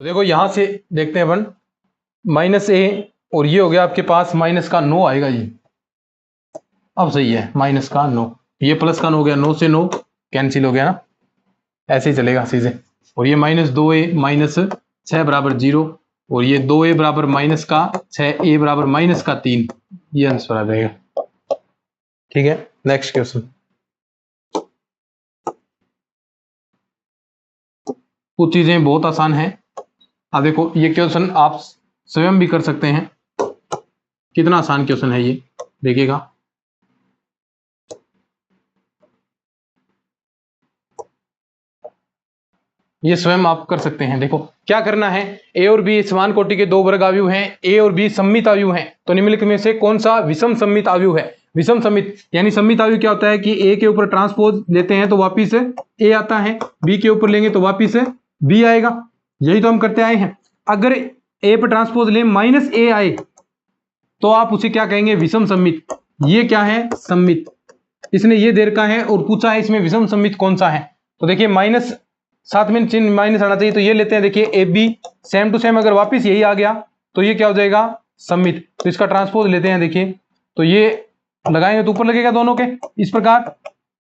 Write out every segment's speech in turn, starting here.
तो देखो यहां से देखते हैं अपन, माइनस ए और ये हो गया आपके पास माइनस का 9 आएगा ये। अब सही है, माइनस का 9, ये प्लस का 9 हो गया, 9 से 9 कैंसिल हो गया ना, ऐसे ही चलेगा सीधे। और ये माइनस 2a माइनस 6 बराबर 0, और ये 2a बराबर माइनस का 6, a बराबर माइनस का 3, ये आंसर आ जाएगा। ठीक है, नेक्स्ट क्वेश्चन। कुछ चीजें बहुत आसान है। अब देखो ये क्वेश्चन आप स्वयं भी कर सकते हैं, कितना आसान क्वेश्चन है ये, देखिएगा। ये स्वयं आप कर सकते हैं। देखो क्या करना है, ए और बी समान कोटि के दो वर्ग आव्यूह हैं, ए और बी सममित आव्यूह हैं, तो निम्नलिखित में से कौन सा विषम सममित आव्यूह है। विषम सममित यानी सममित आव्यूह क्या होता है कि ए के ऊपर ट्रांसपोज लेते हैं तो वापिस ए आता है, बी के ऊपर लेंगे तो वापिस बी आएगा, यही तो हम करते आए हैं। अगर ए पर ट्रांसपोज लें माइनस ए आए तो आप उसे क्या कहेंगे, विषम सममित। ये क्या है, सममित। इसने ये दे रखा है और पूछा है इसमें विषम सममित कौन सा है। तो देखिए माइनस, साथ में चिन्ह माइनस आना चाहिए, तो ये लेते हैं। देखिए A B same to same अगर वापस यही आ गया तो ये क्या हो जाएगा, सममित। तो इसका ट्रांसपोज लेते हैं। देखिए तो ये लगाएंगे तो ऊपर लगेगा दोनों के इस प्रकार,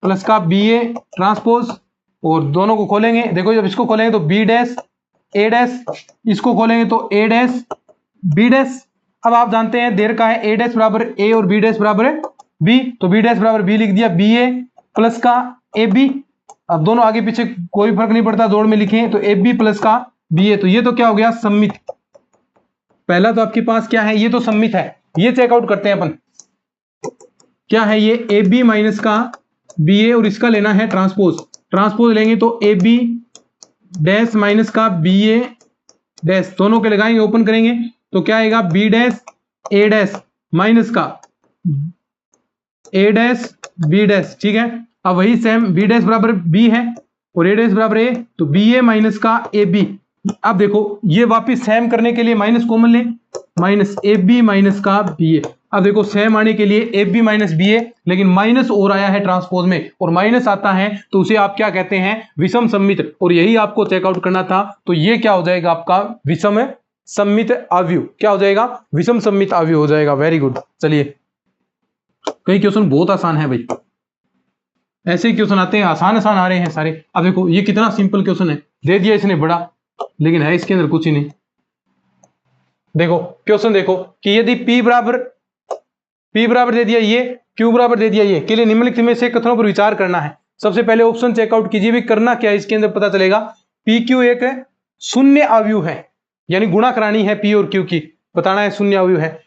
प्लस का बी ए ट्रांसपोज, और दोनों को खोलेंगे। देखो जब इसको खोलेंगे तो बी डैश ए डैश, इसको खोलेंगे तो ए डैश बी डैश। अब आप जानते हैं देर का है ए डैश बराबर ए और बी डैश बराबर बी, तो बी डैश बराबर बी लिख दिया, बी ए प्लस का ए बी। अब दोनों आगे पीछे कोई फर्क नहीं पड़ता, जोड़ में लिखें तो ए बी प्लस का बी ए, तो ये तो क्या हो गया, सममित। पहला तो आपके पास क्या है, ये तो सममित है। ये चेकआउट करते हैं अपन, क्या है ये, ए बी माइनस का बी ए, और इसका लेना है ट्रांसपोज। ट्रांसपोज लेंगे तो ए बी डैश माइनस का बी ए डैश, दोनों के लगाएंगे, ओपन करेंगे तो क्या आएगा, बी डैश ए डैश माइनस का ए डैश बी डैश। ठीक है, अब वही सेम बी डैश बराबर बी है और ए डैश बराबर ए, तो बी ए माइनस का ए बी। अब देखो ये वापिस सेम करने के लिए माइनस कॉमन ले, माइनस ए बी माइनस का बी ए। अब देखो सेम आने के लिए ए बी माइनस बी ए, लेकिन माइनस और आया है ट्रांसपोज में, और माइनस आता है तो उसे आप क्या कहते हैं, विषम सममित, और यही आपको चेकआउट करना था। तो ये क्या हो जाएगा आपका, विषम सममित आव्यूह। क्या हो जाएगा, विषम सममित आव्यूह हो जाएगा। Very good. चलिए कई क्वेश्चन बहुत आसान है भाई, ऐसे क्वेश्चन आते हैं, आसान आसान आ रहे हैं सारे। अब देखो ये कितना सिंपल क्वेश्चन है, दे दिया इसने बड़ा, लेकिन है इसके अंदर कुछ ही नहीं। देखो क्वेश्चन देखो कि यदि P बराबर दे दिया ये, Q बराबर दे दिया ये, के लिए निम्नलिखित में से कथनों पर विचार करना है। सबसे पहले ऑप्शन चेकआउट कीजिए भी, करना क्या है इसके अंदर पता चलेगा। PQ एक शून्य आव्यूह है, यानी गुणा करानी है P और Q की, बताना है शून्य आव्यूह है।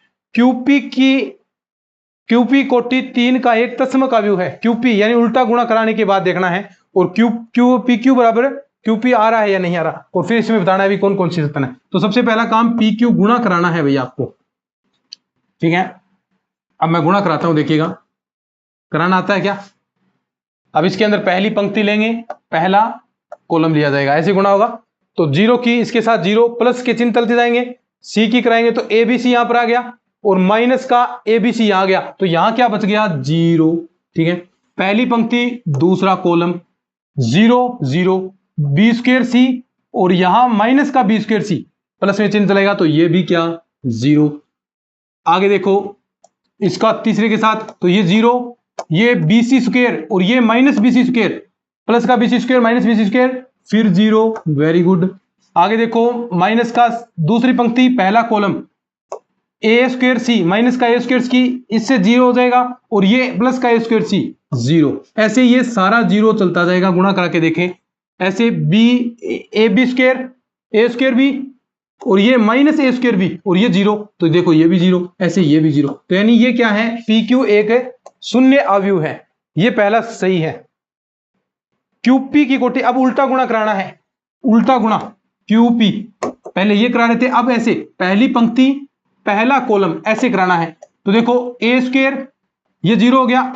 QP कोटि 3 का एक तत्समक आव्यूह है। QP यानी उल्टा गुणा कराने के बाद देखना है, और PQ बराबर QP आ रहा है या नहीं आ रहा, और फिर इसमें बताना है भी कौन कौन सी सत्तन है। तो सबसे पहला काम PQ गुणा कराना है भैया आपको। ठीक है, अब मैं गुणा कराता हूं, देखिएगा कराना आता है क्या। अब इसके अंदर पहली पंक्ति लेंगे, पहला कॉलम लिया जाएगा, ऐसे गुणा होगा। तो 0 की इसके साथ 0, प्लस के चिन्ह चलते जाएंगे, सी की कराएंगे तो ABC यहां पर आ गया, और माइनस का ABC यहां आ गया, तो यहां क्या बच गया, 0। ठीक है, पहली पंक्ति दूसरा कॉलम 0 0 बी स्क्वायर सी, और यहां माइनस का बी स्क्वायर सी, प्लस में चिन्ह चलेगा तो ये भी क्या, 0। आगे देखो इसका तीसरे के साथ, तो ये 0, ये BC स्क्वायर और ये माइनस BC स्क्वायर, प्लस का BC square minus BC square, फिर 0। Very good. आगे देखो माइनस का दूसरी पंक्ति पहला column A square C minus का ए स्क्वायर सी, इससे 0 हो जाएगा, और ये प्लस का ए स्क्वायर सी 0। ऐसे ये सारा 0 चलता जाएगा, गुणा करा के देखें। ऐसे B A B square A square भी, और ये माइनस ए स्क्वायर भी, और ये 0, तो देखो ये भी 0, ऐसे ये भी 0। तो यानी ये क्या है, PQ एक शून्य आव्यूह है, ये पहला सही है। QP की कोटि, अब उल्टा गुणा कराना है, उल्टा गुणा QP, पहले ये करा रहे थे, अब ऐसे पहली पंक्ति पहला कॉलम ऐसे कराना है। तो देखो ए स्क्वायर ये 0 हो गया,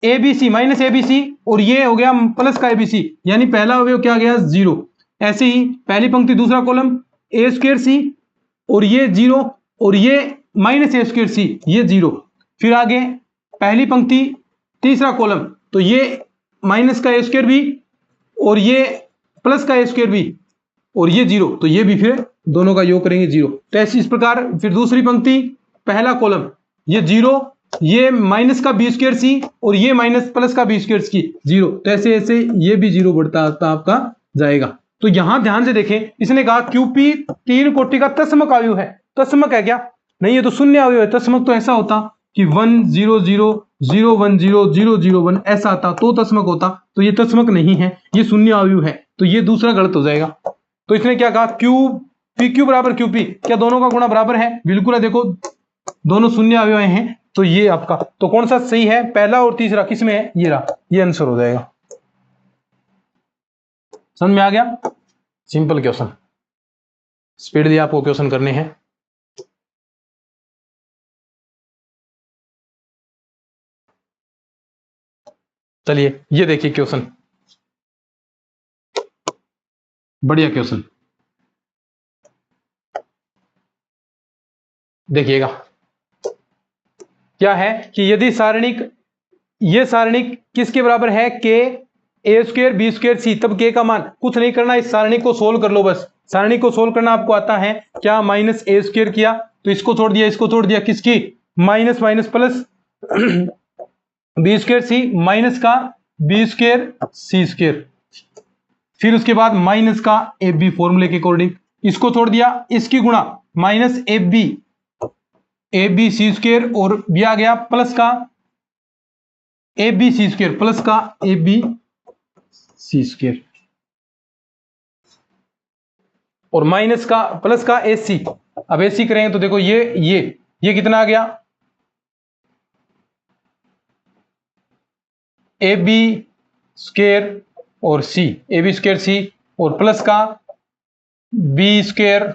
ABC माइनस ABC, और ये हो गया प्लस का ABC, यानी पहला अवयव क्या गया, 0। ऐसे ही पहली पंक्ति दूसरा कॉलम ए स्क्वायर सी, और ये 0, और ये माइनस ए स्क्वायर सी, ये 0। फिर आगे पहली पंक्ति तीसरा कॉलम, तो ये माइनस का ए स्क्वायर भी और ये प्लस का ए स्क्वायर भी, और ये 0, तो ये भी फिर दोनों का योग करेंगे 0। तो ऐसे इस प्रकार फिर दूसरी पंक्ति पहला कॉलम ये 0, ये माइनस का बी स्क्वायर सी और ये माइनस प्लस का बी स्क्वायर की 0, तो ऐसे ऐसे ये भी 0 बढ़ता आपका जाएगा। तो यहां ध्यान से देखें, इसने कहा क्यूपी 3 कोटि का तस्मक आयु है। तस्मक है क्या? नहीं, ये तो शून्य आयु है। तस्मक तो ऐसा होता कि 1 0 0 0 1 0 0 0 1 ऐसा आता तो तस्मक होता, तो ये तस्मक नहीं है, ये शून्य आयु है, तो ये दूसरा गलत हो जाएगा। तो इसने क्या कहा, क्यू पी क्यू बराबर क्यू पी, क्या दोनों का गुणा बराबर है? बिल्कुल है, देखो दोनों शून्य आयु हैं, तो ये आपका तो कौन सा सही है? पहला और तीसरा किसमें है? ये रहा, ये आंसर हो जाएगा। समझ में आ गया? सिंपल क्वेश्चन, स्पीड दिया आपको क्वेश्चन करने हैं। चलिए ये देखिए क्वेश्चन, बढ़िया क्वेश्चन देखिएगा। क्या है कि यदि सारणिक, ये सारणिक किसके बराबर है? के ए स्क्वायर बी स्क्वायर सी, तब के का मान कुछ नहीं करना, इस सारणी को सोल्व कर लो बस। सारणी को सोल्व करना आपको आता है क्या? माइनस ए स्क्वायर किया तो इसको छोड़ दिया, इसको छोड़ दिया, किसकी? Minus minus plus B square C, minus का बी स्क्वायर सी स्क्वायर, फिर उसके बाद माइनस का ए बी फॉर्मूले के अकॉर्डिंग, इसको छोड़ दिया, इसकी गुणा minus A B C square और भी आ गया प्लस का A B C square plus का ए बी सी स्क्वायर और माइनस का प्लस का ए सी। अब ए सी करेंगे तो देखो ये कितना आ गया? ए बी स्क्वायर और सी, ए बी स्क्वायर सी और प्लस का बी स्क्वायर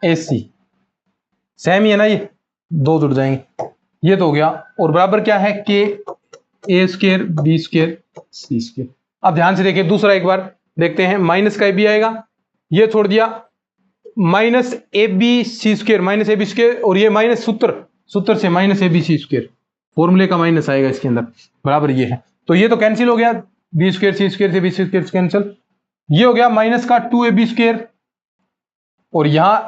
ए सी, सेम ही है ना, ये दो जुड़ जाएंगे, ये तो हो गया। और बराबर क्या है? के ए square B square C square. अब ध्यान से देखिए दूसरा एक बार देखते हैं, माइनस का ए बी आएगा, ये छोड़ दिया, minus A B C square, minus A B square और ये माइनस सूत्र से minus A B C square, फॉर्मूले का माइनस आएगा इसके अंदर, बराबर ये है। तो ये तो कैंसिल हो गया, बी स्क्वायर सी स्क्वायर से बी सी स्क्वायर कैंसिल, ये हो गया माइनस का 2 ए बी स्क्वायर और यहां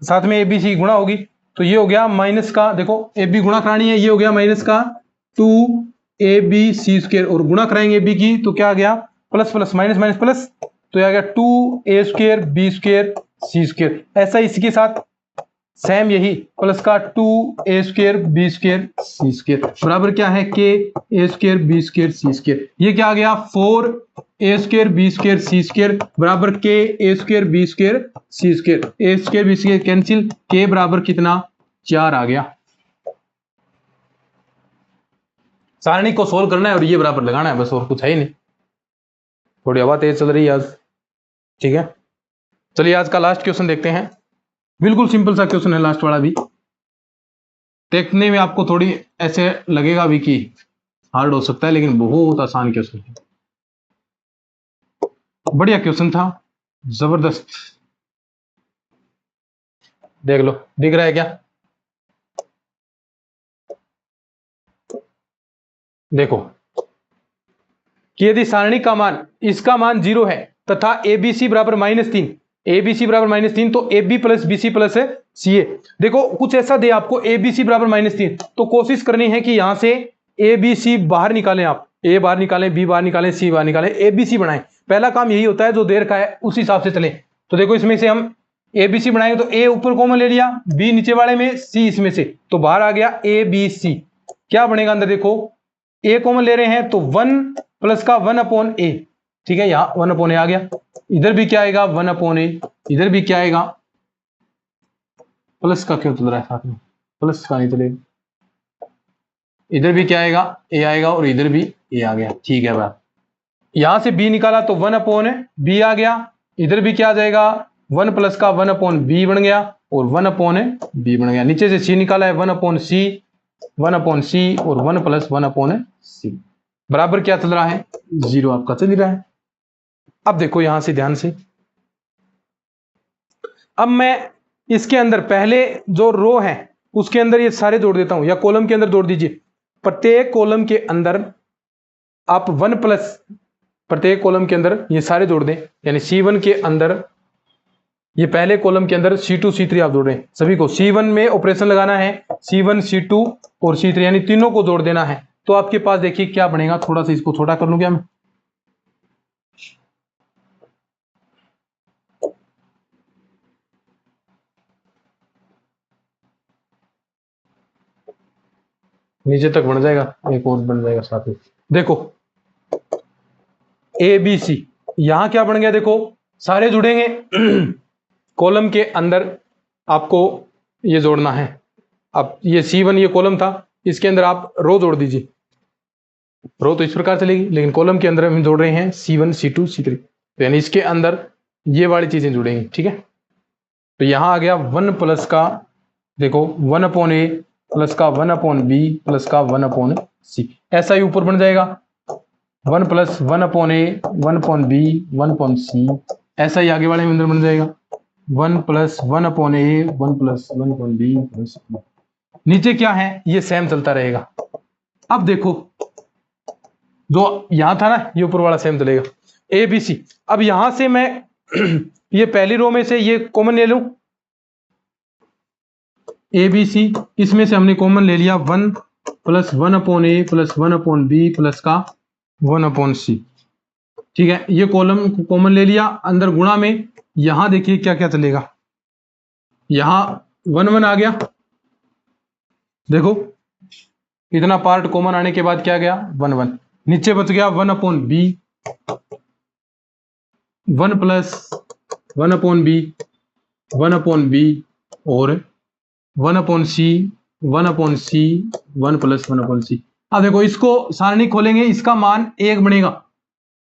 साथ में ए बी सी गुणा होगी, तो ये हो गया माइनस का, देखो ए बी गुणा करानी है, ये हो गया माइनस का 2 ए बी सी स्क्वायर और गुणा कराएंगे ए बी की, तो क्या आ गया? Plus plus minus minus plus, तो ये आ गया 2 ए square B square C square. ऐसा इसके साथ सेम यही प्लस का 2 ए square B square C square बराबर क्या है? के ए square B square C square. ये क्या आ गया? 4 ए square B square C square बराबर के ए square B square C square, A square B square cancel, के बराबर कितना? 4 आ गया। सारणी को सोल्व करना है और ये बराबर लगाना है बस, और कुछ है ही नहीं। थोड़ी हवा तेज चल रही है आज, ठीक है। चलिए आज का लास्ट क्वेश्चन देखते हैं, बिल्कुल सिंपल सा क्वेश्चन है लास्ट वाला भी, देखने में आपको थोड़ी ऐसे लगेगा भी कि हार्ड हो सकता है, लेकिन बहुत आसान क्वेश्चन है, बढ़िया क्वेश्चन था, जबरदस्त। देख लो, दिख रहा है क्या? देखो कि यदि सारणी का मान, इसका मान 0 है तथा एबीसी बराबर -3, एबीसी बराबर -3, तो A B plus B C plus C A. देखो कुछ ऐसा दे आपको एबीसी बराबर -3, तो कोशिश करनी है कि यहां से ए बी सी बाहर निकालें, आप ए बाहर निकालें, बी बाहर निकालें, सी बाहर निकालें, एबीसी बनाएं। पहला काम यही होता है, जो देर का है उस हिसाब से चले। तो देखो इसमें से हम एबीसी बनाएंगे, तो ए ऊपर कॉमन ले लिया, बी नीचे वाले में, सी इसमें से, तो बाहर आ गया ए बी सी। क्या बनेगा अंदर? देखो ए कॉमन ले रहे हैं तो 1 प्लस का 1/a, ठीक है, यहां 1/a आ गया, इधर भी क्या आएगा? 1/a, इधर भी क्या आएगा? प्लस का क्यों चल रहा है साथ में? प्लस का नहीं चलेगा, इधर भी क्या आएगा? a आएगा और इधर भी a आ गया, ठीक है बात। यहां से b निकाला तो 1/b आ गया, इधर भी क्या आ जाएगा? 1 प्लस का 1/b बन गया और 1/b बन गया। नीचे से c निकाला है 1/c, 1/c और 1 प्लस 1/c बराबर क्या चल रहा है? 0 आपका चल रहा है। अब देखो यहां से ध्यान से, अब मैं इसके अंदर पहले जो रो है उसके अंदर ये सारे जोड़ देता हूं, या कॉलम के अंदर जोड़ दीजिए। प्रत्येक कॉलम के अंदर आप 1 प्लस प्रत्येक कॉलम के अंदर ये सारे जोड़ दें, यानी C1 के अंदर ये पहले कॉलम के अंदर C2 C3 आप जोड़ रहे हैं सभी को। C1 में ऑपरेशन लगाना है, C1 C2 और C3 यानी तीनों को जोड़ देना है। तो आपके पास देखिए क्या बनेगा, थोड़ा सा इसको छोटा कर लूं क्या मैं, नीचे तक बन जाएगा, एक और बन जाएगा साथ में। देखो ABC यहां क्या बन गया, देखो सारे जुड़ेंगे कॉलम के अंदर आपको ये जोड़ना है। अब ये C1 ये कॉलम था, इसके अंदर आप रो जोड़ दीजिए। रो तो इस प्रकार चलेगी, लेकिन कॉलम के अंदर हम जोड़ रहे हैं C1 C2 C3, तो यानी इसके अंदर ये वाली चीजें जुड़ेंगी। ठीक है, तो यहां आ गया 1 प्लस का, देखो 1/A प्लस का 1/B प्लस का 1/C, ऐसा ही ऊपर बन जाएगा 1 प्लस 1/A 1/B 1/C, ऐसा ही आगे वाले में अंदर बन जाएगा 1 plus 1/A 1 plus 1/B plus. नीचे क्या है, ये सेम चलता रहेगा। अब देखो जो यहां था ना, ये ऊपर वाला सेम चलेगा ABC। अब यहां से मैं ये पहली रो में से ये कॉमन ले लूं ABC, इसमें से हमने कॉमन ले लिया 1 plus 1/A plus 1/B plus का 1/C। ठीक है, ये कॉलम कॉमन ले लिया, अंदर गुणा में यहां देखिए क्या क्या चलेगा, यहां 1 1 आ गया, देखो इतना पार्ट कॉमन आने के बाद क्या गया 1 1, नीचे बच गया 1/B 1 प्लस 1/B 1/B और 1/C 1/C 1 प्लस 1/C। अब देखो इसको सारणी खोलेंगे, इसका मान 1 बनेगा।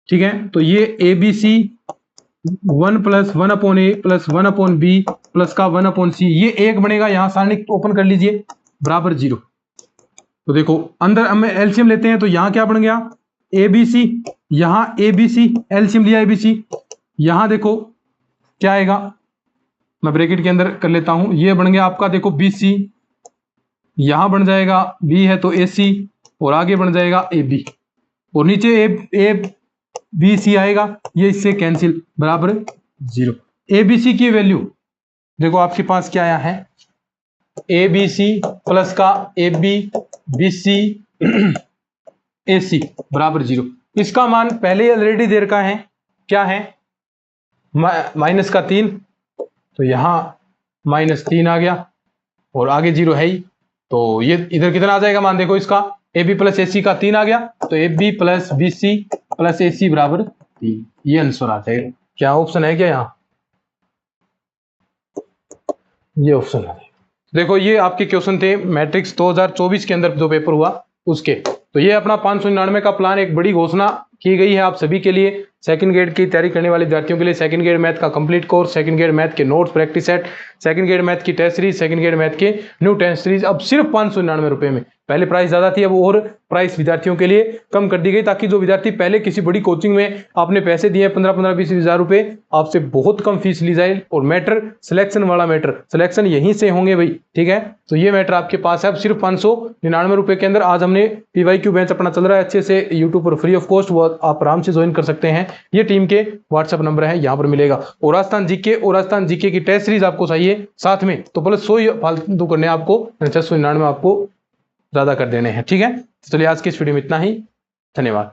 ठीक है, तो ये ABC 1 plus 1/A plus 1/B plus का 1/C ये 1 बनेगा। यहां सारणी ओपन कर लीजिए, बराबर 0। तो देखो अंदर हम एलसीएम लेते हैं, तो यहां क्या बन गया ABC, यहां ABC एलसीएम लिया ABC, यहां देखो क्या आएगा, मैं ब्रैकेट के अंदर कर लेता हूं, ये बन गया आपका देखो BC, यहां बन जाएगा B है तो AC और आगे बन जाएगा AB और नीचे ABC आएगा, ये इससे कैंसिल, बराबर 0। ABC की वैल्यू देखो आपके पास क्या आया है, ABC प्लस का AB BC AC बराबर 0। इसका मान पहले ऑलरेडी दे रखा है, क्या है माइनस का 3, तो यहां -3 आ गया और आगे 0 है ही, तो ये इधर कितना आ जाएगा मान, देखो इसका AB प्लस AC का 3 आ गया, तो AB plus BC plus AC बराबर 3, ये आंसर आ जाएगा। क्या ऑप्शन है क्या यहाँ, ये ऑप्शन है। देखो ये आपके क्वेश्चन थे मैट्रिक्स 2024 के अंदर जो पेपर हुआ उसके। तो ये अपना 599 का प्लान, एक बड़ी घोषणा की गई है आप सभी के लिए, सेकंड ग्रेड की तैयारी करने वाले विद्यार्थियों के लिए। सेकंड ग्रेड मैथ का complete course, second grade math के notes practice set, second grade math की test series, second grade math के न्यू टेस्ट सीरीज, अब सिर्फ 599 रुपए में। पहले प्राइस ज्यादा थी, अब और प्राइस विद्यार्थियों के लिए कम कर दी गई, ताकि जो विद्यार्थी पहले किसी बड़ी कोचिंग में आपने पैसे दिए 15-20 हज़ार रुपए, आपसे बहुत कम फीस ली जाए। और मैटर सिलेक्शन वाला मैटर, सिलेक्शन यहीं से होंगे भाई, ठीक है। तो ये मैटर आपके पास है अब सिर्फ 599 रुपए के अंदर। आज हमने PYQ बैच अपना चल रहा है अच्छे से यूट्यूब पर फ्री ऑफ कॉस्ट, वो आप आराम से ज्वाइन कर सकते हैं। ये टीम के व्हाट्सएप नंबर है, यहाँ पर मिलेगा। और राजस्थान जीके की टेस्ट सीरीज आपको चाहिए साथ में, तो प्लस 100 फालतू करने आपको 699 आपको ज्यादा कर देने हैं, ठीक है। तो चलिए आज की इस वीडियो में इतना ही, धन्यवाद।